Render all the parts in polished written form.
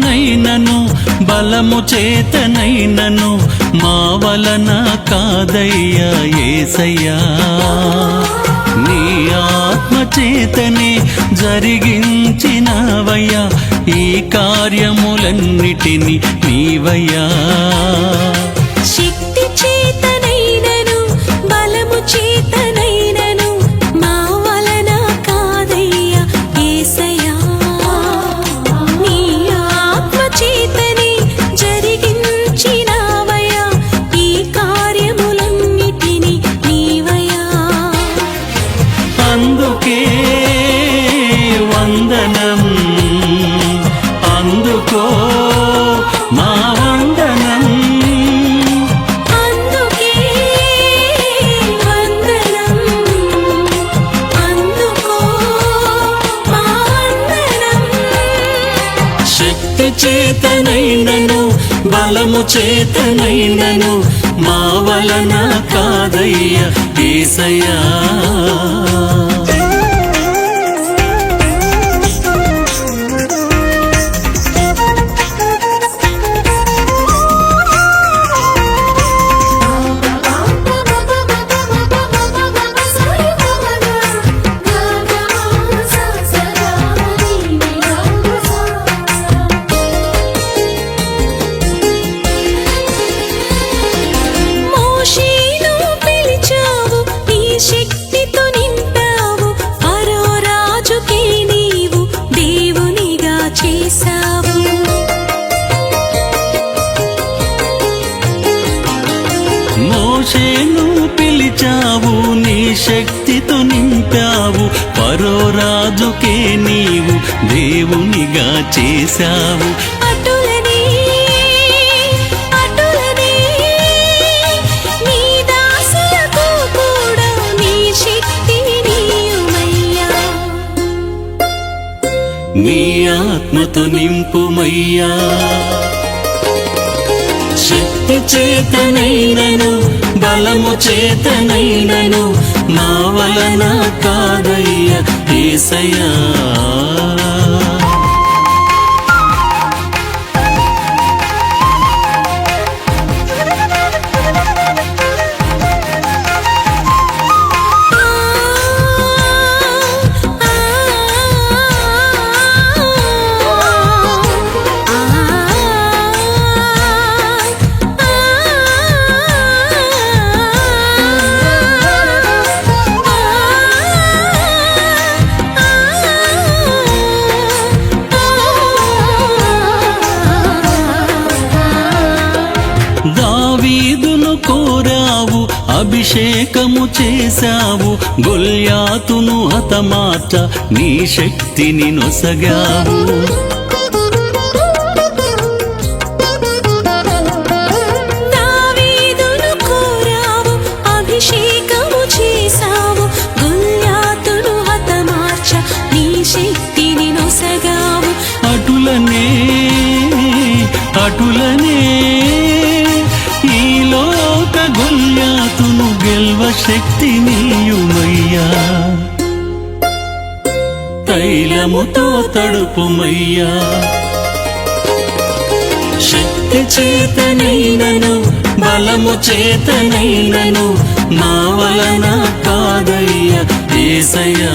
చేతనైనను బలము చేతనైనను మా వలన కాదయ్యా యేసయ్యా నీ ఆత్మ చేతనే జరిగించినవయ్యా ఈ కార్యములన్నిటిని నీవయ్యా శక్తి చేతనైనను బలము చేతనైనను మా వలన కాదయ్యా యేసయ్యా నీ ఆత్మ చేతనే జరిగించినవయ్యా ఈ కార్యములన్నిటిని నీవయ్యా అందుకే వందనం అందుకో మా వందనం అందుకే వందనం అందుకో మా వందనం శక్తి చేతనైనను బలము చేతనైనను మా వలన కాదయ్యా యేసయ్యా మోషేను పిలిచావు నీ శక్తితో నింపావు ఫరో రాజుకే నీవు దేవునిగా చేశావు మోషేను పిలిచావు నీ శక్తితో నింపావు ఫరో రాజుకే నీవు దేవునిగా చేశావు అటులనే అటులనే నీ దాసులకు కూడా నీ శక్తి నీయుమయ్యా నీ ఆత్మతో నింపుమయ్యా శక్తి చేతనైనను బలము చేతనైనను మా వలన కాదయ్యా యేసయ్యా దావీదును కోరావు అభిషేకము చేశావు గొల్యాతును హతమార్చ నీ శక్తిని నొసగావు దావీదును కోరావు అభిషేకము చేశావు గొల్యాతును హతమార్చ నీ శక్తిని నొసగావు అటులనే అటులనే ఈ లోక గొల్యాతును గెల్వ శక్తి నీయుమయ్యా తైలముతో తడుపుమయ్యా శక్తి చేతనైనను బలము చేతనైనను మా వలన కాదయ్యా యేసయ్యా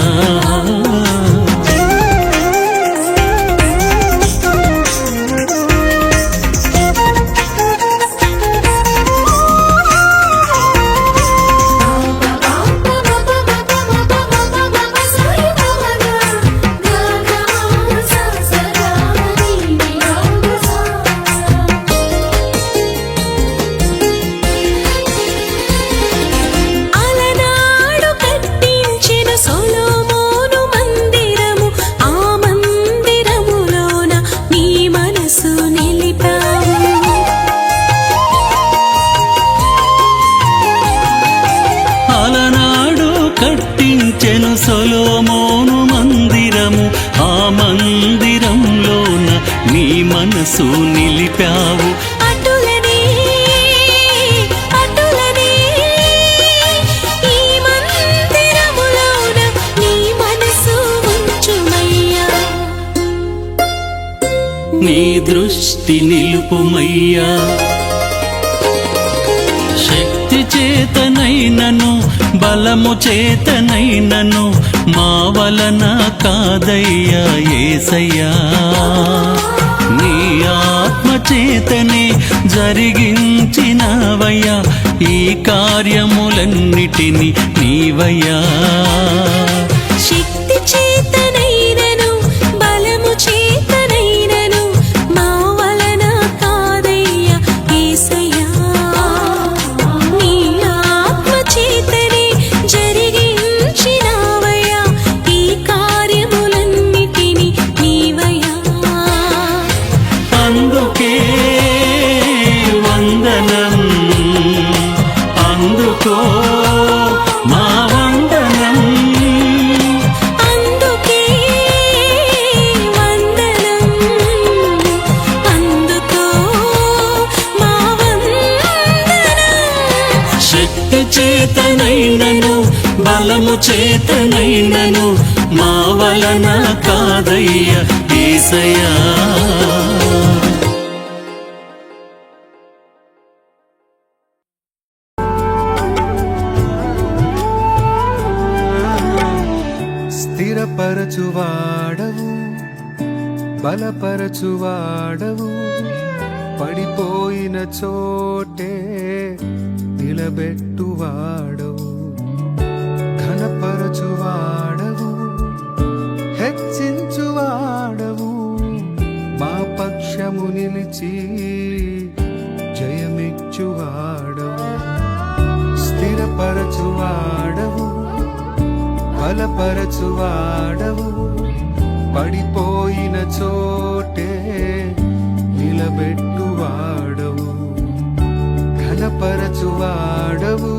అలనాడు కట్టించిన సొలొమోను మందిరము ఆ మందిరములోన నీ మనసు నిలిపావు అలనాడు కట్టించెను సొలొమోను మందిరము ఆ మందిరంలోన నీ మనసు నిలిపావు అటులనే అటులనే ఈ మందిరములోన నీ మనసు ఉంచుమయ్యా నీ దృష్టి నిలుపుమయ్యా. శక్తి చేతనైనను బలము చేతనైనను మా వలన కాదయ్యా యేసయ్యా. నీ ఆత్మ చేతనే జరిగించినవయ్యా ఈ కార్యములన్నిటిని నీవయ్యా. శక్తి చేతనైనను బలము చేతనైనను మా వలన కాదయ్యా యేసయ్యా. నీ ఆత్మ చేతనే జరిగించినవయ్యా ఈ కార్యములన్నిటిని నీవయ్యా. అందుకే వందనం, అందుకో మా వందనం. అందుకే వందనం, అందుకో మా వందనం. శక్తి చేతనైనను బలము చేతనైనను మా వలన కాదయ్యా యేసయ్యా. స్థిరపరచువాడవు, బలపరచువాడవు, పడిపోయిన చోటే నిలబెట్టువాడవు, ఘనపరచువాడవు, హెచ్చించువాడవు, మా పక్షము నిలిచి జయమిచ్చువాడవు. స్థిరపరచువాడవు, బలపరచువాడవు, పడిపోయిన చోటే నిలబెట్టువాడవు, ఘనపరచువాడవు,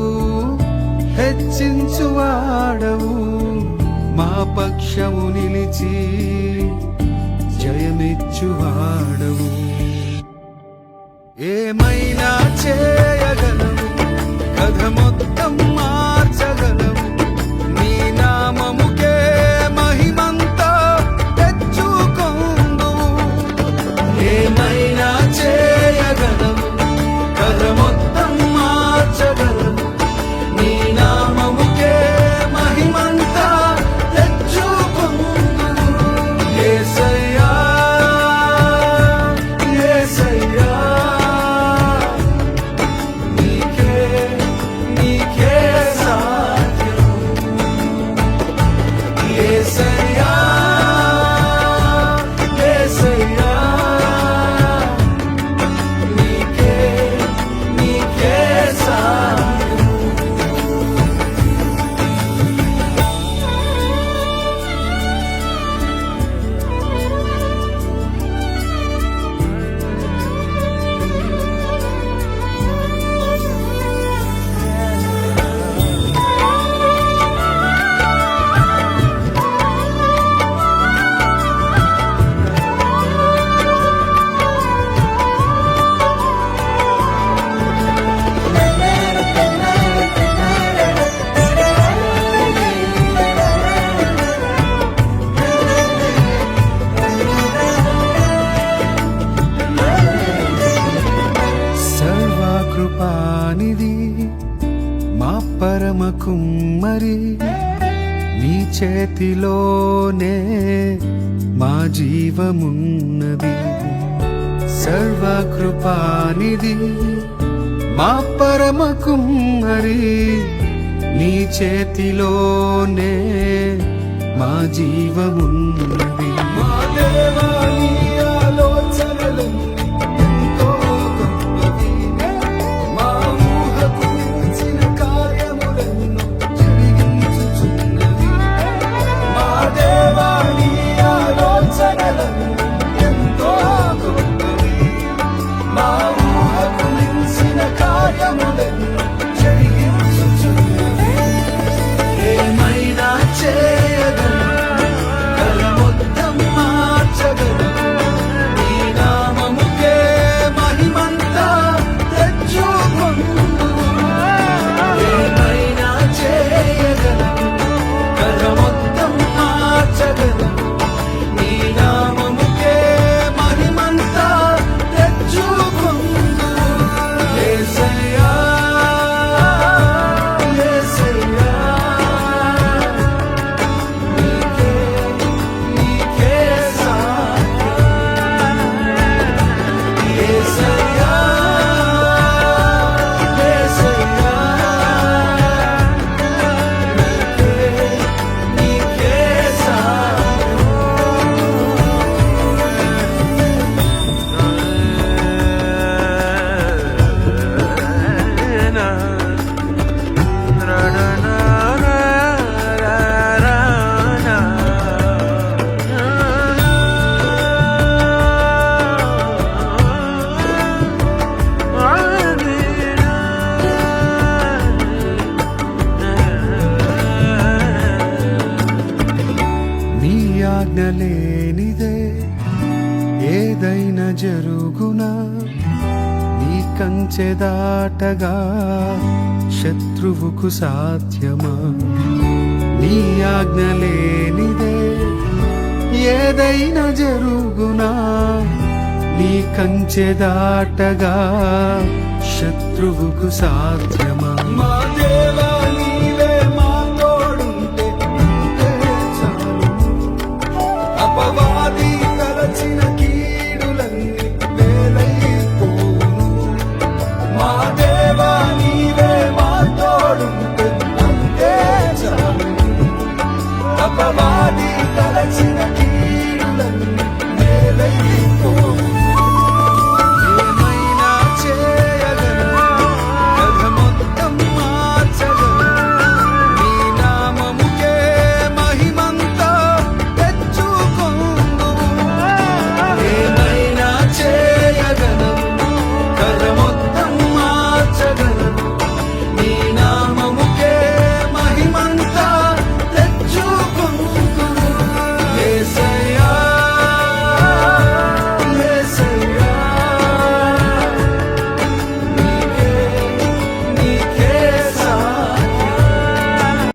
హెచ్చించువాడవు, మా పక్షము నిలిచి జయమిచ్చువాడవు. ఏమైనా చేయగలవు, కథ మొత్తం మార్చగలవు, నీ నామముకే మహిమంతా తెచ్చుకొందువు. ఏమైనా చేయగలవు, కథ మొత్తం మార్చగలవు, నీ నామముకే మహిమంతా తెచ్చుకొందువు. యేసయ్యా, యేసయ్యా, నీకే నీకే సాధ్యం. యేసయ్యా, యేసయ్యా, నీకే నీకే సాధ్యం. సర్వకృపానిధి మా పరమ కుమ్మరి, నీ చేతిలోనే మా జీవమున్నది. సర్వకృపానిధి మా పరమ కుమ్మరి, నీ చేతిలోనే మా జీవమున్నది. మా దేవా, నీ ఆలోచనలన్నీ ఎంతో గొప్పవి, మా ఊహకు మించిన కార్యములెన్నో జరిగించుచున్నవి. మా దేవా, నీ ఆలోచనలన్నీ ఎంతో గొప్పవి, మా ఊహకు మించిన కార్యములెన్నో జరిగించుచున్నవి. ఏమైనా చేయగలవు, కల మొత్తం జరుగునా నీ కంచె దాటగా శత్రువుకు సాధ్యమా నీ ఆజ్ఞ లేనిదే ఏదైనా జరుగునా నీ కంచె దాటగా శత్రువుకు సాధ్యమా మా దేవా